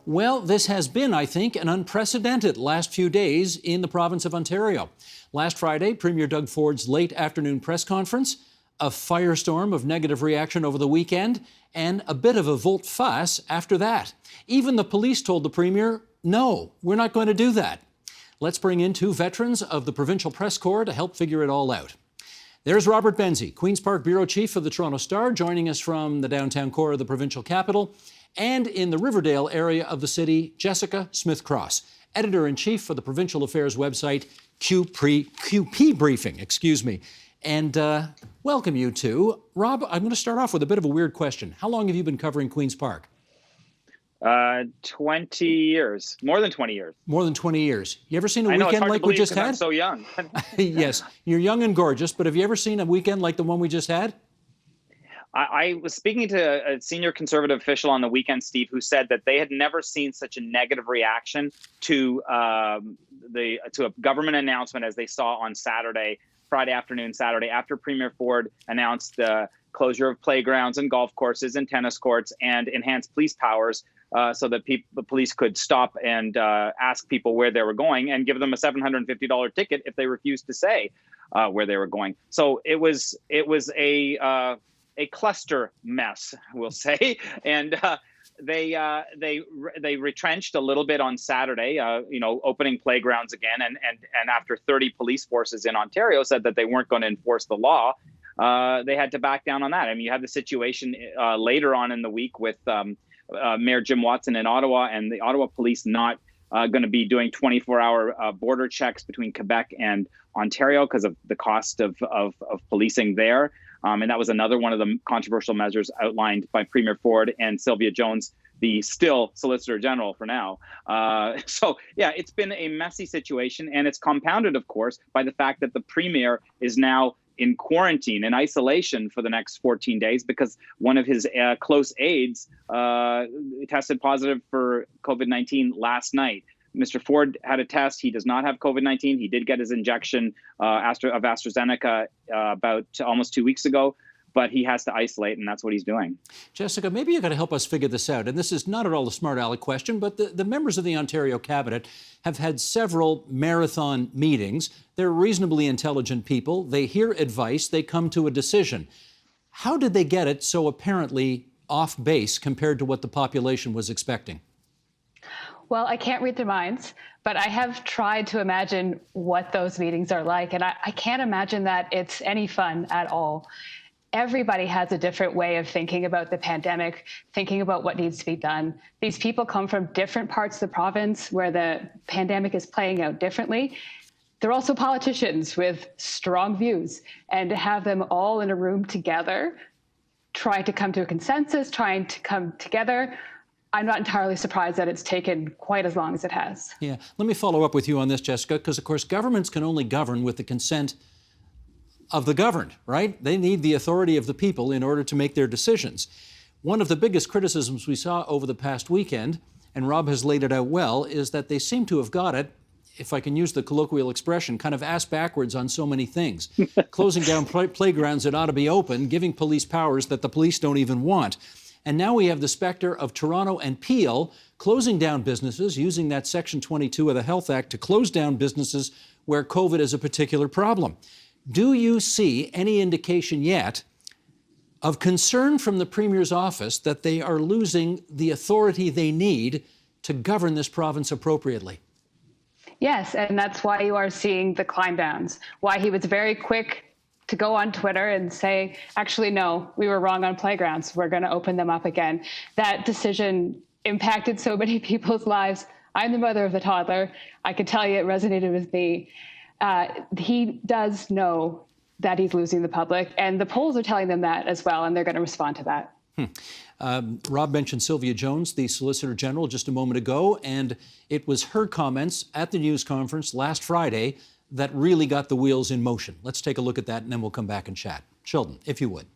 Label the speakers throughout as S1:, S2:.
S1: Well, this has been, I think, an unprecedented last few days in the province of Ontario. Last Friday, Premier Doug Ford's late afternoon press conference, a firestorm of negative reaction over the weekend, and a bit of a volte-face after that. Even the police told the Premier, no, we're not going to do that. Let's bring in two veterans of the Provincial Press Corps to help figure it all out. There's Robert Benzie, Queen's Park Bureau Chief of the Toronto Star, joining us from the downtown core of the provincial capital. And in the Riverdale area of the city, Jessica Smith-Cross, Editor-in-Chief for the Provincial Affairs website, QP Briefing, And welcome you two. Rob, I'm going to start off with a bit of a weird question. How long have you been covering Queen's Park?
S2: 20 years, more than 20 years.
S1: More than 20 years. You ever seen a
S2: I know,
S1: weekend
S2: it's hard
S1: like
S2: to
S1: we
S2: believe
S1: just had?
S2: I'm so young.
S1: Yes, you're young and gorgeous, but have you ever seen a weekend like the one we just had?
S2: I was speaking to a senior Conservative official on the weekend, Steve, who said that they had never seen such a negative reaction to a government announcement as they saw on Friday afternoon, Saturday, after Premier Ford announced the closure of playgrounds and golf courses and tennis courts and enhanced police powers so that the police could stop and ask people where they were going and give them a $750 ticket if they refused to say where they were going. So it was a cluster mess, we'll say, and they retrenched a little bit on Saturday, opening playgrounds again, and after 30 police forces in Ontario said that they weren't going to enforce the law, they had to back down on that. I mean, you had the situation later on in the week with Mayor Jim Watson in Ottawa, and the Ottawa police not going to be doing 24-hour border checks between Quebec and Ontario because of the cost of policing there. And that was another one of the controversial measures outlined by Premier Ford and Sylvia Jones, the still Solicitor General for now. So, yeah, it's been a messy situation, and it's compounded, of course, by the fact that the Premier is now in quarantine, in isolation for the next 14 days because one of his close aides tested positive for COVID-19 last night. Mr. Ford had a test. He does not have COVID-19. He did get his injection of AstraZeneca about almost 2 weeks ago, but he has to isolate, and that's what he's doing.
S1: Jessica, maybe you got to help us figure this out. And this is not at all a smart aleck question, but the members of the Ontario Cabinet have had several marathon meetings. They're reasonably intelligent people. They hear advice. They come to a decision. How did they get it so apparently off base compared to what the population was expecting?
S3: Well, I can't read their minds, but I have tried to imagine what those meetings are like, and I can't imagine that it's any fun at all. Everybody has a different way of thinking about the pandemic, thinking about what needs to be done. These people come from different parts of the province where the pandemic is playing out differently. They're also politicians with strong views, and to have them all in a room together, trying to come to a consensus, trying to come together, I'm not entirely surprised that it's taken quite as long as it has.
S1: Yeah, let me follow up with you on this, Jessica, because, of course, governments can only govern with the consent of the governed, right? They need the authority of the people in order to make their decisions. One of the biggest criticisms we saw over the past weekend, and Rob has laid it out well, is that they seem to have got it, if I can use the colloquial expression, kind of ass backwards on so many things. Closing down playgrounds that ought to be open, giving police powers that the police don't even want. And now we have the specter of Toronto and Peel closing down businesses, using that Section 22 of the Health Act to close down businesses where COVID is a particular problem. Do you see any indication yet of concern from the Premier's office that they are losing the authority they need to govern this province appropriately?
S3: Yes, and that's why you are seeing the climb downs, why he was very quick to go on Twitter and say, actually, no, we were wrong on playgrounds. We're going to open them up again. That decision impacted so many people's lives. I'm the mother of the toddler. I can tell you it resonated with me. He does know that he's losing the public, and the polls are telling them that as well, and they're going to respond to that.
S1: Rob mentioned Sylvia Jones, the Solicitor General, just a moment ago, and it was her comments at the news conference last Friday that really got the wheels in motion. Let's take a look at that, and then we'll come back and chat. Sheldon, if you would.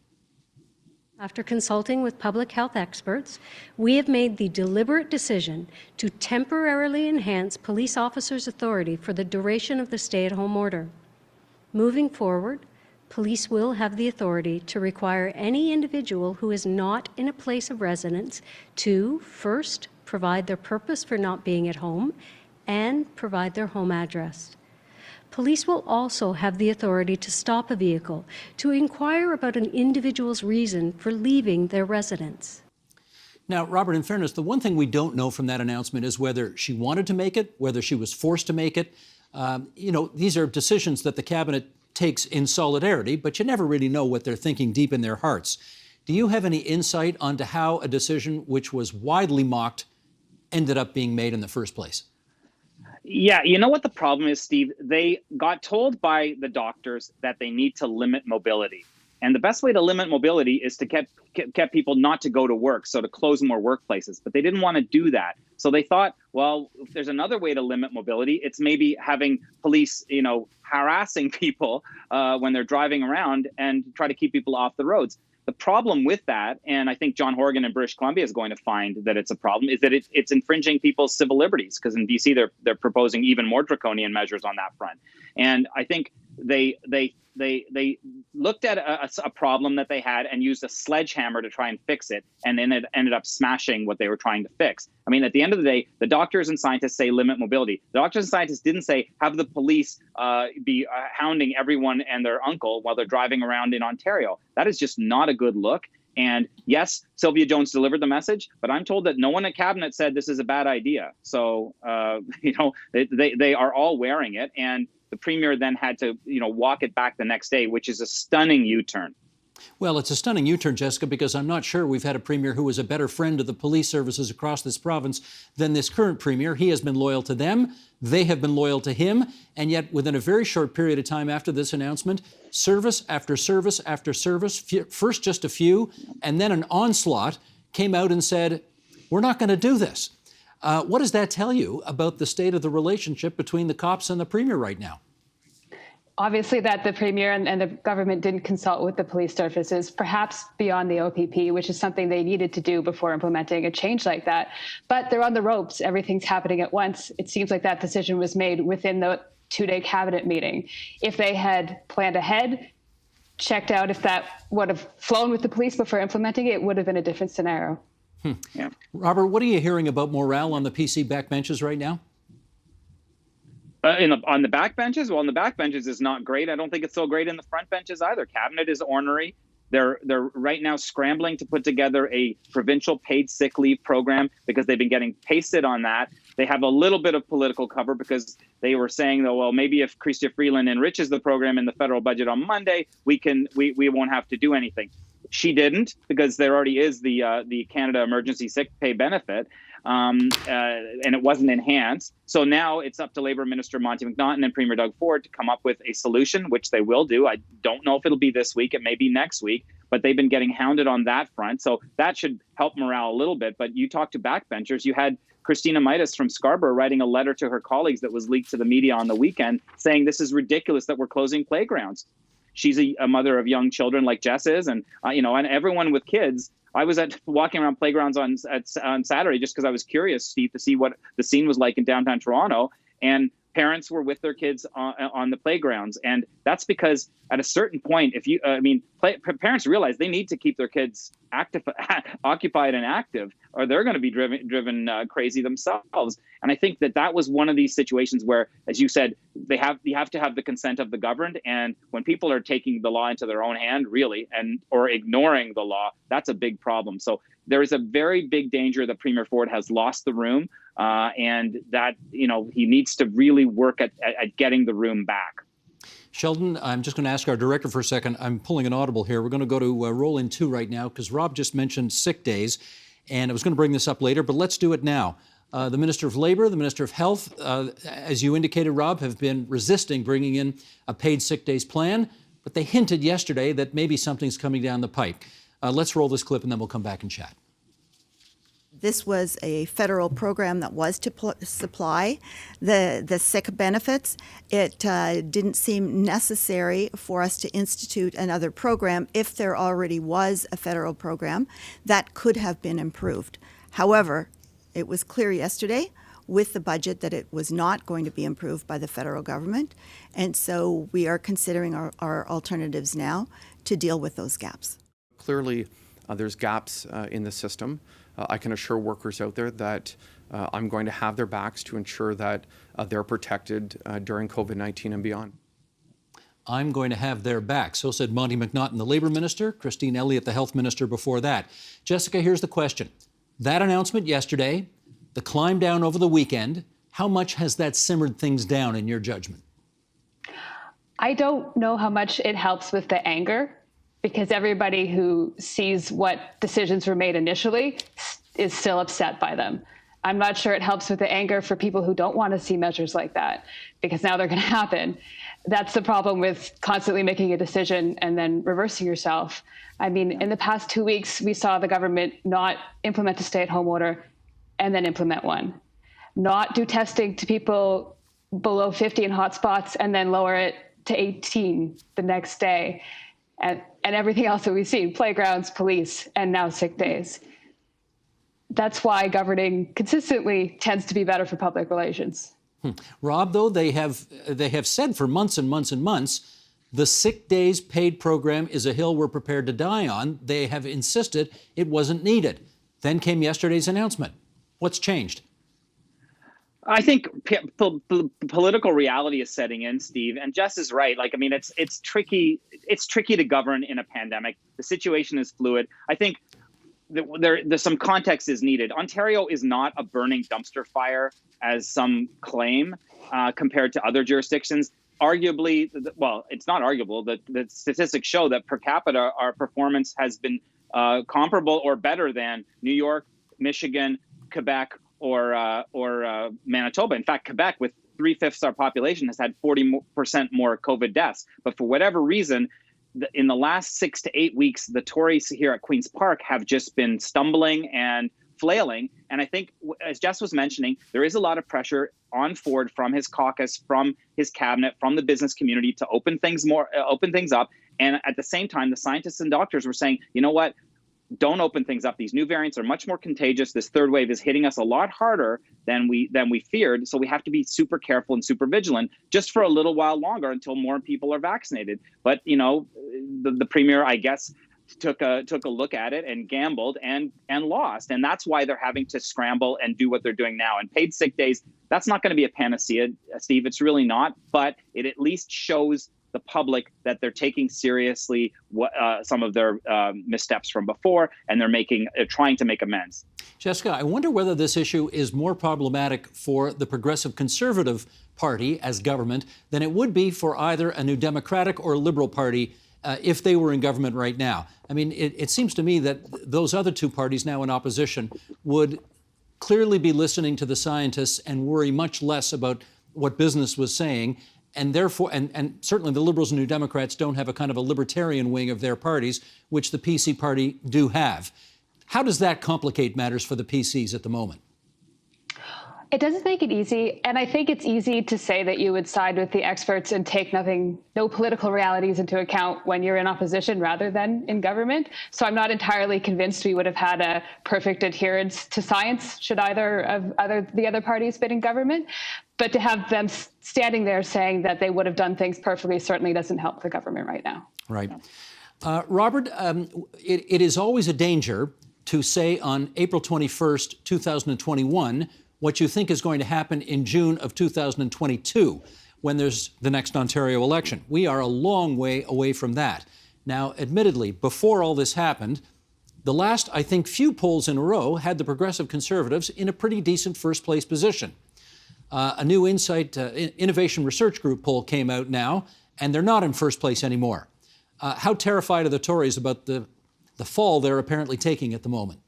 S4: After consulting with public health experts, we have made the deliberate decision to temporarily enhance police officers' authority for the duration of the stay-at-home order. Moving forward, police will have the authority to require any individual who is not in a place of residence to, first, provide their purpose for not being at home, and provide their home address. Police will also have the authority to stop a vehicle to inquire about an individual's reason for leaving their residence.
S1: Now, Robert, in fairness, the one thing we don't know from that announcement is whether she wanted to make it, whether she was forced to make it. These are decisions that the cabinet takes in solidarity, but you never really know what they're thinking deep in their hearts. Do you have any insight onto how a decision which was widely mocked ended up being made in the first place?
S2: Yeah, you know what the problem is, Steve? They got told by the doctors that they need to limit mobility. And the best way to limit mobility is to get people not to go to work, so to close more workplaces. But they didn't want to do that. So they thought, well, if there's another way to limit mobility, it's maybe having police, harassing people when they're driving around and try to keep people off the roads. The problem with that, and I think John Horgan in British Columbia is going to find that it's a problem, is that it's infringing people's civil liberties, because in BC they're proposing even more draconian measures on that front. And I think they looked at a problem that they had and used a sledgehammer to try and fix it, and then it ended up smashing what they were trying to fix. I mean, at the end of the day, the doctors and scientists say limit mobility. The doctors and scientists didn't say have the police be hounding everyone and their uncle while they're driving around in Ontario. That is just not a good look. And yes, Sylvia Jones delivered the message, but I'm told that no one at cabinet said this is a bad idea. So, they are all wearing it. And the premier then had to, walk it back the next day, which is a stunning U-turn.
S1: Well, it's a stunning U-turn, Jessica, because I'm not sure we've had a premier who was a better friend of the police services across this province than this current premier. He has been loyal to them. They have been loyal to him. And yet, within a very short period of time after this announcement, service after service after service, first just a few, and then an onslaught, came out and said, we're not going to do this. What does that tell you about the state of the relationship between the cops and the premier right now?
S3: Obviously, that the premier and the government didn't consult with the police services, perhaps beyond the OPP, which is something they needed to do before implementing a change like that. But they're on the ropes. Everything's happening at once. It seems like that decision was made within the two-day cabinet meeting. If they had planned ahead, checked out if that would have flown with the police before implementing it, it would have been a different scenario.
S2: Yeah.
S1: Robert, what are you hearing about morale on the PC backbenches right now?
S2: On the backbenches? Well, on the backbenches is not great. I don't think it's so great in the front benches either. Cabinet is ornery. They're right now scrambling to put together a provincial paid sick leave program because they've been getting pasted on that. They have a little bit of political cover because they were saying, though, well, maybe if Chrystia Freeland enriches the program in the federal budget on Monday, we won't have to do anything. She didn't, because there already is the Canada Emergency Sick Pay benefit, and it wasn't enhanced. So now it's up to Labour Minister Monty McNaughton and Premier Doug Ford to come up with a solution, which they will do. I don't know if it'll be this week. It may be next week, but they've been getting hounded on that front. So that should help morale a little bit. But you talk to backbenchers. You had Christina Mitas from Scarborough writing a letter to her colleagues that was leaked to the media on the weekend saying this is ridiculous that we're closing playgrounds. She's a mother of young children like Jess is, and and everyone with kids. I was walking around playgrounds on Saturday just because I was curious, Steve, to see what the scene was like in downtown Toronto, and parents were with their kids on the playgrounds, and that's because at a certain point, parents realize they need to keep their kids occupied and active, or they're going to be driven crazy themselves. And I think that was one of these situations where, as you said, you have to have the consent of the governed, and when people are taking the law into their own hand, really, or ignoring the law, that's a big problem. So there is a very big danger that Premier Ford has lost the room, and that he needs to really work at getting the room back.
S1: Sheldon, I'm just going to ask our director for a second. I'm pulling an audible here. We're going to go to roll in 2 right now because Rob just mentioned sick days, and I was going to bring this up later, but let's do it now. The Minister of Labour, the Minister of Health, as you indicated, Rob, have been resisting bringing in a paid sick days plan, but they hinted yesterday that maybe something's coming down the pike. Let's roll this clip and then we'll come back and chat.
S5: This was a federal program that was to supply the sick benefits. It didn't seem necessary for us to institute another program if there already was a federal program that could have been improved. However, it was clear yesterday with the budget that it was not going to be improved by the federal government, and so we are considering our alternatives now to deal with those gaps.
S6: Clearly, there's gaps in the system. I can assure workers out there that I'm going to have their backs to ensure that they're protected during COVID-19 and beyond.
S1: I'm going to have their back. So said Monty McNaughton, the Labour Minister, Christine Elliott, the Health Minister before that. Jessica, here's the question. That announcement yesterday, the climb down over the weekend, how much has that simmered things down in your judgment?
S3: I don't know how much it helps with the anger, because everybody who sees what decisions were made initially is still upset by them. I'm not sure it helps with the anger for people who don't want to see measures like that, because now they're going to happen. That's the problem with constantly making a decision and then reversing yourself. I mean, in the past 2 weeks, we saw the government not implement a stay-at-home order and then implement one, not do testing to people below 50 in hotspots and then lower it to 18 the next day, and everything else that we've seen, playgrounds, police, and now sick days. That's why governing consistently tends to be better for public relations.
S1: Rob, though, they have said for months and months and months, the sick days paid program is a hill we're prepared to die on. They have insisted it wasn't needed. Then came yesterday's announcement. What's changed?
S2: I think political reality is setting in, Steve, and Jess is right. Like, I mean, it's tricky. It's tricky to govern in a pandemic. The situation is fluid. I think there's some context is needed. Ontario is not a burning dumpster fire, as some claim, compared to other jurisdictions. Arguably, well, it's not arguable. The statistics show that per capita, our performance has been comparable or better than New York, Michigan, Quebec, or Manitoba. In fact, Quebec, with 3/5 our population, has had 40% more COVID deaths. But for whatever reason, in the last 6 to 8 weeks, the Tories here at Queen's Park have just been stumbling and flailing. And I think, as Jess was mentioning, there is a lot of pressure on Ford from his caucus, from his cabinet, from the business community to open things up. And at the same time, the scientists and doctors were saying, you know what? Don't open things up. These new variants are much more contagious. This third wave is hitting us a lot harder than we feared. So we have to be super careful and super vigilant just for a little while longer until more people are vaccinated. But, you know, the premier, I guess, took a look at it and gambled and lost. And that's why they're having to scramble and do what they're doing now. And paid sick days, that's not going to be a panacea, Steve. It's really not. But it at least shows the public that they're taking seriously some of their missteps from before, and they're trying to make amends.
S1: Jessica, I wonder whether this issue is more problematic for the Progressive Conservative Party as government than it would be for either a New Democratic or Liberal Party if they were in government right now. I mean, it seems to me that those other two parties now in opposition would clearly be listening to the scientists and worry much less about what business was saying. And therefore, and certainly the Liberals and New Democrats don't have a kind of a libertarian wing of their parties, which the PC party do have. How does that complicate matters for the PCs at the moment?
S3: It doesn't make it easy. And I think it's easy to say that you would side with the experts and take no political realities into account when you're in opposition rather than in government. So I'm not entirely convinced we would have had a perfect adherence to science should either of the other parties been in government. But to have them standing there saying that they would have done things perfectly certainly doesn't help the government right now.
S1: Right. Robert, it is always a danger to say on April 21st, 2021, what you think is going to happen in June of 2022 when there's the next Ontario election. We are a long way away from that. Now, admittedly, before all this happened, the last, I think, few polls in a row had the Progressive Conservatives in a pretty decent first-place position. A new Innovation Research Group poll came out now, and they're not in first place anymore. How terrified are the Tories about the fall they're apparently taking at the moment?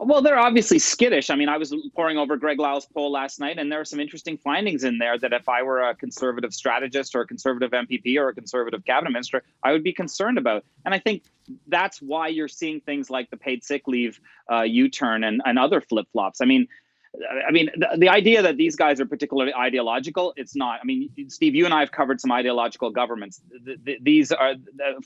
S2: Well, they're obviously skittish. I mean, I was poring over Greg Lau's poll last night, and there are some interesting findings in there that if I were a conservative strategist or a conservative MPP or a conservative cabinet minister, I would be concerned about. And I think that's why you're seeing things like the paid sick leave U-turn and other flip-flops. I mean, the idea that these guys are particularly ideological, it's not. I mean, Steve, you and I have covered some ideological governments. These are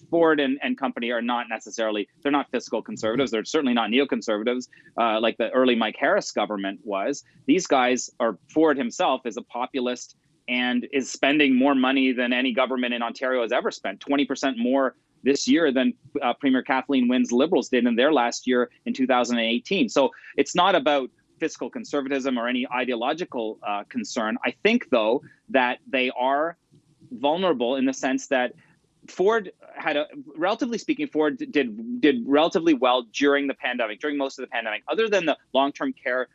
S2: Ford and company are not necessarily, they're not fiscal conservatives. They're certainly not neoconservatives like the early Mike Harris government was. These guys are, Ford himself is a populist and is spending more money than any government in Ontario has ever spent, 20% more this year than Premier Kathleen Wynne's Liberals did in their last year in 2018. So it's not about fiscal conservatism or any ideological concern. I think, though, that they are vulnerable in the sense that Ford relatively speaking, Ford did relatively well during the pandemic, during most of the pandemic, other than the long-term care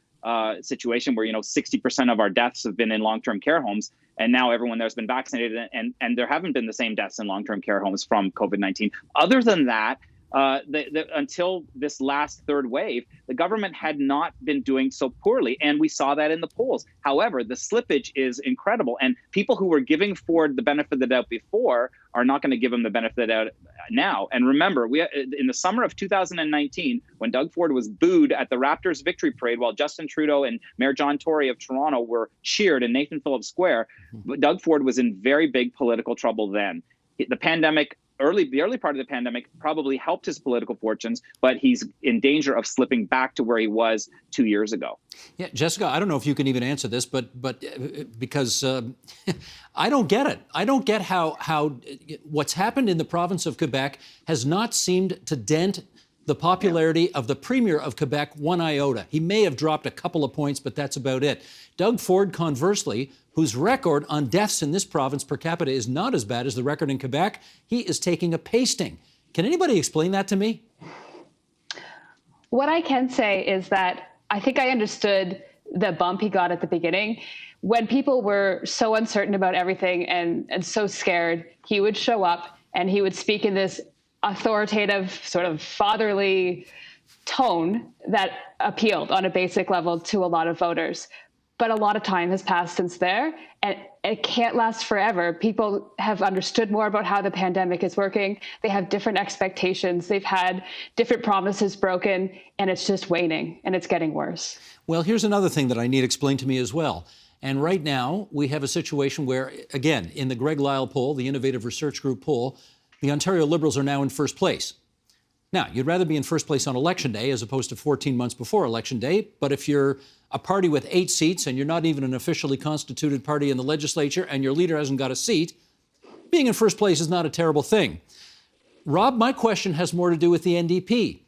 S2: situation where, 60% of our deaths have been in long-term care homes. And now everyone there's been vaccinated, and there haven't been the same deaths in long-term care homes from COVID-19. Other than that, until this last third wave, the government had not been doing so poorly, and we saw that in the polls. However, the slippage is incredible, and people who were giving Ford the benefit of the doubt before are not going to give him the benefit of the doubt now. And remember, in the summer of 2019, when Doug Ford was booed at the Raptors victory parade while Justin Trudeau and Mayor John Tory of Toronto were cheered in Nathan Phillips Square, Doug Ford was in very big political trouble then. The pandemic, the early part of the pandemic probably helped his political fortunes, but he's in danger of slipping back to where he was 2 years ago.
S1: Yeah, Jessica, I don't know if you can even answer this, but because I don't get it. I don't get how what's happened in the province of Quebec has not seemed to dent the popularity of the Premier of Quebec one iota. He may have dropped a couple of points, but that's about it. Doug Ford, conversely, whose record on deaths in this province per capita is not as bad as the record in Quebec, he is taking a pasting. Can anybody explain that to me?
S3: What I can say is that I think I understood the bump he got at the beginning. When people were so uncertain about everything and so scared, he would show up and he would speak in this authoritative, sort of fatherly tone that appealed on a basic level to a lot of voters. But a lot of time has passed since there, and it can't last forever. People have understood more about how the pandemic is working. They have different expectations. They've had different promises broken, and it's just waning, and it's getting worse.
S1: Well, here's another thing that I need explained to me as well. And right now, we have a situation where, again, in the Greg Lyle poll, the Innovative Research Group poll, the Ontario Liberals are now in first place. Now, you'd rather be in first place on Election Day as opposed to 14 months before Election Day, but if you're a party with 8 seats and you're not even an officially constituted party in the legislature and your leader hasn't got a seat, being in first place is not a terrible thing. Rob, my question has more to do with the NDP.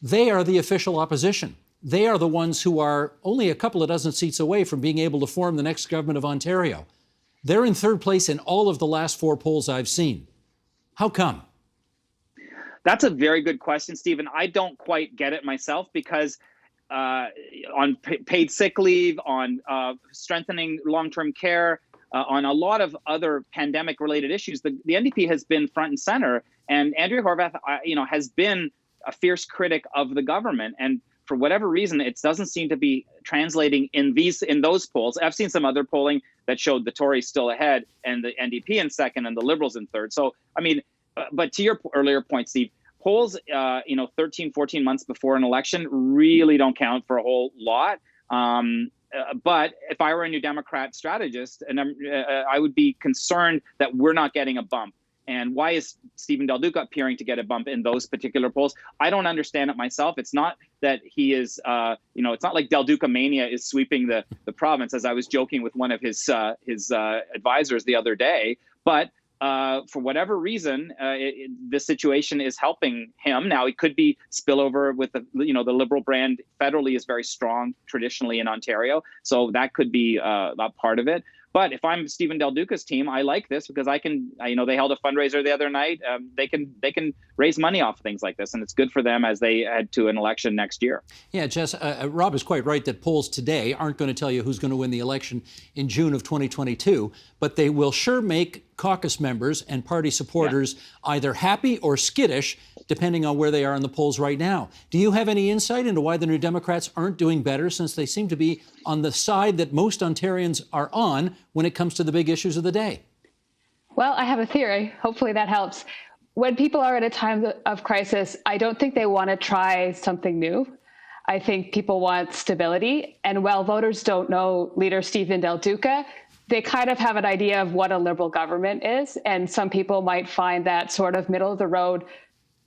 S1: They are the official opposition. They are the ones who are only a couple of dozen seats away from being able to form the next government of Ontario. They're in third place in all of the last 4 polls I've seen. How come?
S2: That's a very good question, Stephen. I don't quite get it myself because on paid sick leave, on strengthening long-term care, on a lot of other pandemic-related issues, the NDP has been front and center. And Andrea Horwath, has been a fierce critic of the government. And for whatever reason, it doesn't seem to be translating in those polls. I've seen some other polling that showed the Tories still ahead and the NDP in second and the Liberals in third. So, but to your earlier point, Steve, polls, 13, 14 months before an election really don't count for a whole lot. But if I were a New Democrat strategist, and I would be concerned that we're not getting a bump. And why is Stephen Del Duca appearing to get a bump in those particular polls? I don't understand it myself. It's not that he is, it's not like Del Duca mania is sweeping the province, as I was joking with one of his advisors the other day. But for whatever reason, this situation is helping him. Now, it could be spillover with the Liberal brand federally is very strong traditionally in Ontario. So that could be a part of it. But if I'm Stephen Del Duca's team, I like this because I can, they held a fundraiser the other night. They can raise money off of things like this, and it's good for them as they head to an election next year.
S1: Yeah, Jess, Rob is quite right that polls today aren't going to tell you who's going to win the election in June of 2022, but they will sure make caucus members and party supporters either happy or skittish, depending on where they are in the polls right now. Do you have any insight into why the New Democrats aren't doing better, since they seem to be on the side that most Ontarians are on when it comes to the big issues of the day?
S3: Well, I have a theory. Hopefully that helps. When people are at a time of crisis, I don't think they want to try something new. I think people want stability. And while voters don't know leader Stephen Del Duca, they kind of have an idea of what a Liberal government is. And some people might find that sort of middle of the road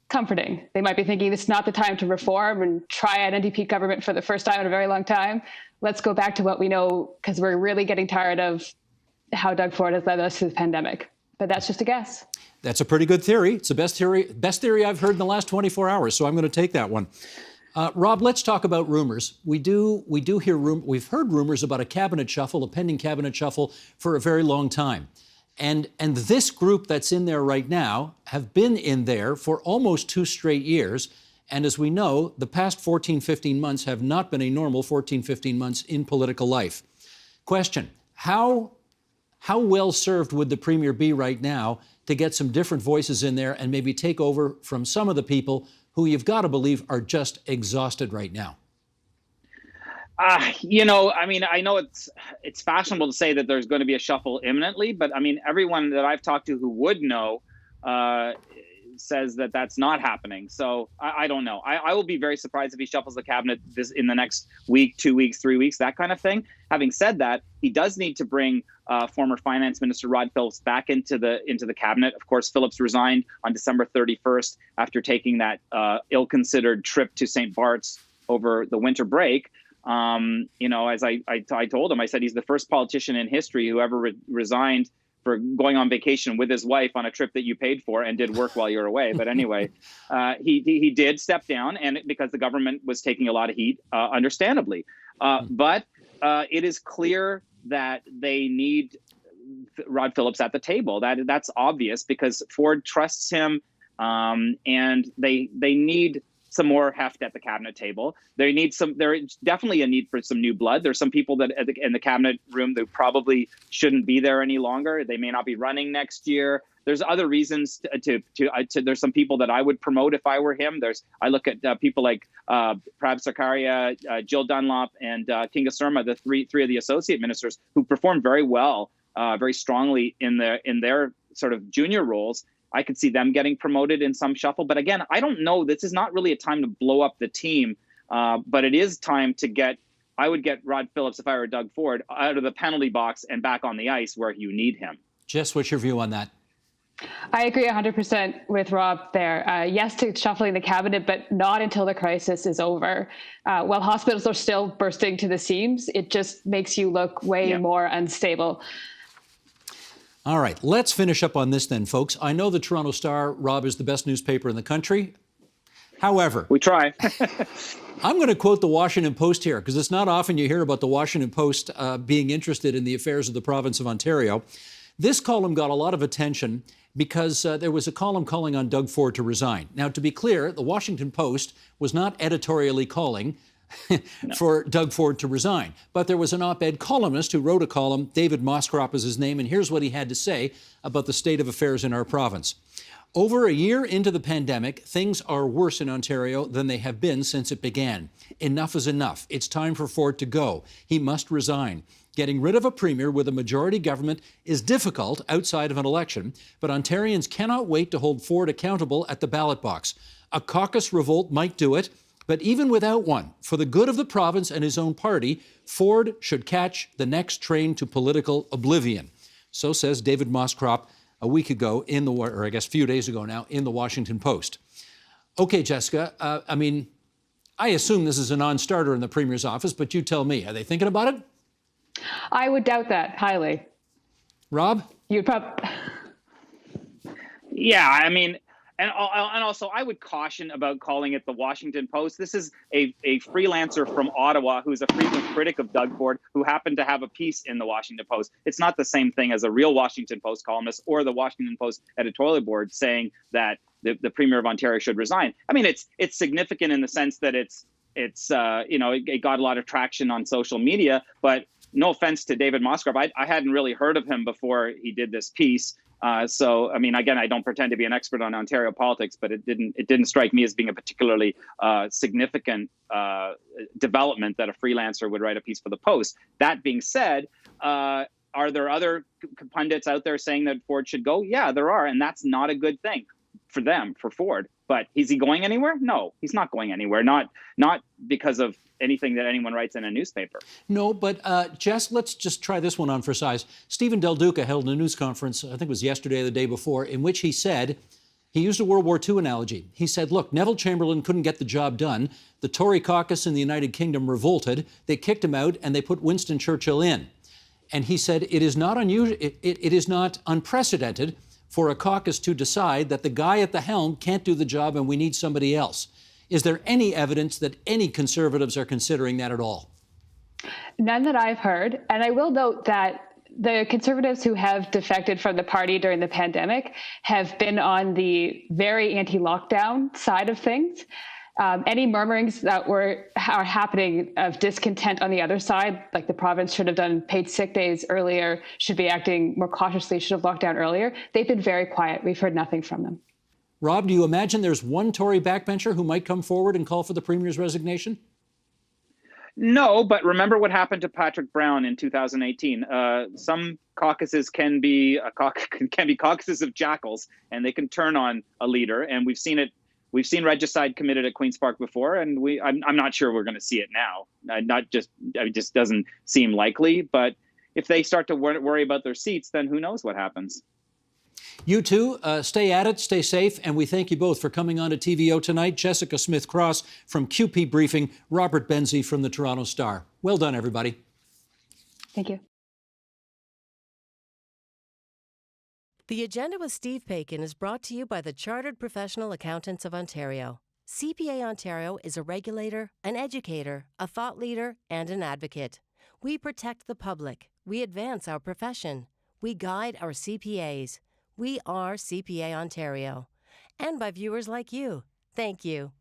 S3: comforting. They might be thinking it's not the time to reform and try an NDP government for the first time in a very long time. Let's go back to what we know, because we're really getting tired of how Doug Ford has led us to the pandemic. But that's just a guess.
S1: That's a pretty good theory. It's the best theory I've heard in the last 24 hours, so I'm going to take that one. Rob, let's talk about rumors. We've heard rumors about a cabinet shuffle, a pending cabinet shuffle, for a very long time. And this group that's in there right now have been in there for almost 2 straight years. And as we know, the past 14, 15 months have not been a normal 14, 15 months in political life. Question, how well served would the Premier be right now to get some different voices in there and maybe take over from some of the people who you've got to believe are just exhausted right now?
S2: I know it's fashionable to say that there's going to be a shuffle imminently, but I mean, everyone that I've talked to who would know says that that's not happening. So I don't know. I will be very surprised if he shuffles the cabinet in the next week, 2 weeks, 3 weeks, that kind of thing. Having said that, he does need to bring former Finance Minister Rod Phillips back into the cabinet. Of course, Phillips resigned on December 31st after taking that ill-considered trip to St. Bart's over the winter break. As I told him, I said he's the first politician in history who ever resigned for going on vacation with his wife on a trip that you paid for and did work while you were away. But anyway, he did step down, and because the government was taking a lot of heat, understandably. But it is clear that they need Rod Phillips at the table. That's obvious because Ford trusts him, and they need some more heft at the cabinet table. There's definitely a need for some new blood. There's some people that in the cabinet room that probably shouldn't be there any longer. They may not be running next year. There's other reasons there's some people that I would promote if I were him. I look at people like Prab Sarkaria, Jill Dunlop, and Kinga Surma, the three of the associate ministers who performed very well, very strongly in their sort of junior roles. I could see them getting promoted in some shuffle. But again, I don't know. This is not really a time to blow up the team, but it is time to I would get Rod Phillips, if I were Doug Ford, out of the penalty box and back on the ice where you need him.
S1: Jess, what's your view on that?
S3: I agree 100% with Rob there. Yes to shuffling the cabinet, but not until the crisis is over. While hospitals are still bursting to the seams, it just makes you look way more unstable.
S1: All right, let's finish up on this then, folks. I know the Toronto Star, Rob, is the best newspaper in the country. However,
S2: we try.
S1: I'm going to quote the Washington Post here, because it's not often you hear about the Washington Post being interested in the affairs of the province of Ontario. This column got a lot of attention because there was a column calling on Doug Ford to resign. Now, to be clear, the Washington Post was not editorially calling for Doug Ford to resign. But there was an op-ed columnist who wrote a column, David Moskrop is his name, and here's what he had to say about the state of affairs in our province. Over a year into the pandemic, things are worse in Ontario than they have been since it began. Enough is enough. It's time for Ford to go. He must resign. Getting rid of a premier with a majority government is difficult outside of an election, but Ontarians cannot wait to hold Ford accountable at the ballot box. A caucus revolt might do it, but even without one, for the good of the province and his own party, Ford should catch the next train to political oblivion. So says David Moskrop a week ago or I guess a few days ago now, in the Washington Post. Okay, Jessica, I assume this is a non-starter in the Premier's office, but you tell me, are they thinking about it?
S3: I would doubt that highly.
S1: Rob?
S3: You'd probably...
S2: Yeah, and also, I would caution about calling it the Washington Post. This is a freelancer from Ottawa who's a frequent critic of Doug Ford, who happened to have a piece in the Washington Post. It's not the same thing as a real Washington Post columnist or the Washington Post editorial board saying that the Premier of Ontario should resign. It's significant in the sense that it got a lot of traction on social media. But no offense to David Moskrop, I hadn't really heard of him before he did this piece. Again, I don't pretend to be an expert on Ontario politics, but it didn't strike me as being a particularly significant development that a freelancer would write a piece for the Post. That being said, are there other pundits out there saying that Ford should go? Yeah, there are, and that's not a good thing for them, for Ford. But is he going anywhere? No, he's not going anywhere. Not because of anything that anyone writes in a newspaper.
S1: No, but Jess, let's just try this one on for size. Stephen Del Duca held a news conference, I think it was yesterday or the day before, in which he said, he used a World War II analogy. He said, look, Neville Chamberlain couldn't get the job done. The Tory caucus in the United Kingdom revolted. They kicked him out and they put Winston Churchill in. And he said, it is not unusual, it is not unprecedented for a caucus to decide that the guy at the helm can't do the job and we need somebody else. Is there any evidence that any conservatives are considering that at all?
S3: None that I've heard. And I will note that the conservatives who have defected from the party during the pandemic have been on the very anti-lockdown side of things. Any murmurings that are happening of discontent on the other side, like the province should have done paid sick days earlier, should be acting more cautiously, should have locked down earlier, they've been very quiet. We've heard nothing from them.
S1: Rob, do you imagine there's one Tory backbencher who might come forward and call for the Premier's resignation?
S2: No, but remember what happened to Patrick Brown in 2018. Some caucuses can be caucuses of jackals, and they can turn on a leader. And we've seen it. We've seen regicide committed at Queen's Park before, and I'm not sure we're going to see it now. It just doesn't seem likely. But if they start to worry about their seats, then who knows what happens.
S1: You two, stay at it, stay safe, and we thank you both for coming on to TVO tonight. Jessica Smith-Cross from QP Briefing, Robert Benzie from the Toronto Star. Well done, everybody.
S3: Thank you.
S7: The Agenda with Steve Paikin is brought to you by the Chartered Professional Accountants of Ontario. CPA Ontario is a regulator, an educator, a thought leader, and an advocate. We protect the public. We advance our profession. We guide our CPAs. We are CPA Ontario. And by viewers like you. Thank you.